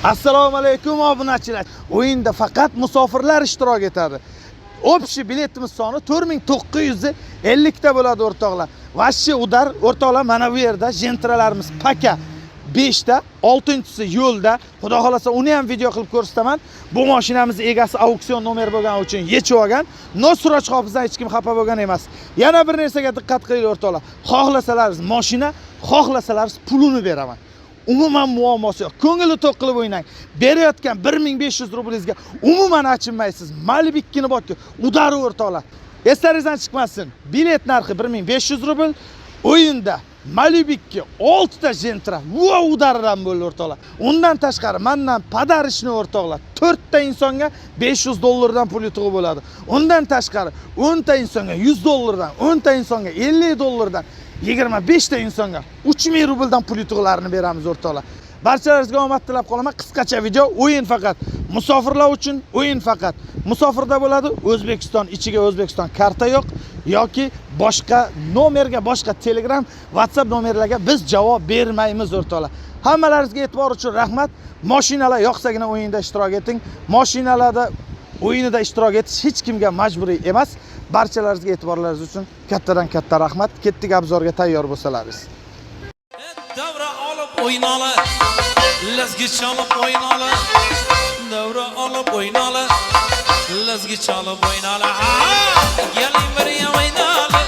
Assalomu alaykum obunachilar. O'yinda faqat musofirlar ishtirok etadi. Общий biletimiz soni 4950 ta bo'ladi o'rtoqlar. Vashchi udar o'rtoqlar mana bu yerda jentralarimiz paka 5 ta, 6-si yo'lda. Xudo xolasa uni ham video qilib ko'rsataman. Bu mashinamiz egasi auksion nomer bo'lgani uchun yechib olgan. Nosrach hofizdan hech kim xafa bo'lgan emas. Yana bir narsaga diqqat qiling o'rtoqlar. Xohlasalaringiz mashina, xohlasalaringiz pulini beraman. Umuman muammosi yo'q. Ko'ngilni to'q qilib o'ynang. Berayotgan 1500 rublingizga umuman achinmaysiz. Malibikini bokki, udari o'rtoqlar. Eslaringizdan chiqmasin. Bilet narxi 1500 rubl. O'yinda Malibikki 6 ta jentra va udaridan bo'ldi o'rtoqlar. Undan tashqari mendan padarishni o'rtoqlar 4 ta insonga $500 pul yutug'i bo'ladi. Undan tashqari 10 ta insonga $100, 10 ta insonga $50, 25 ta insonga 3000 rubldan pul yutug'larini beramiz o'rtoqlar. Barchalaringizga omad tilab qolaman. Qisqacha video. O'yin faqat musofirlar uchun, o'yin faqat musofirda bo'ladi. O'zbekiston ichiga O'zbekiston karta yo'q yoki boshqa nomerga, boshqa Telegram, WhatsApp nomerlarga biz javob bermaymiz o'rtoqlar. Hammalaringizga e'tibor uchun rahmat. Mashinalar yoqsagina o'yinda ishtirok eting. Mashinalarda o'yinida ishtirok etish hech kimga majburiy emas. Barchalaringizga e'tiborlaringiz uchun kattadan katta rahmat. Ketdik abzorga tayyor bo'lsalaringiz. Davra olib o'ynalar, lazgi chalib o'ynalar. Davra olib o'ynalar, lazgi chalib o'ynalar. Galing birga o'ynalar,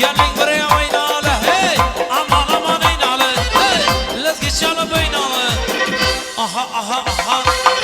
galing birga o'ynalar. Hey, aman aman o'ynalar. Hey, lazgi chalib o'ynalar. Aha aha aha.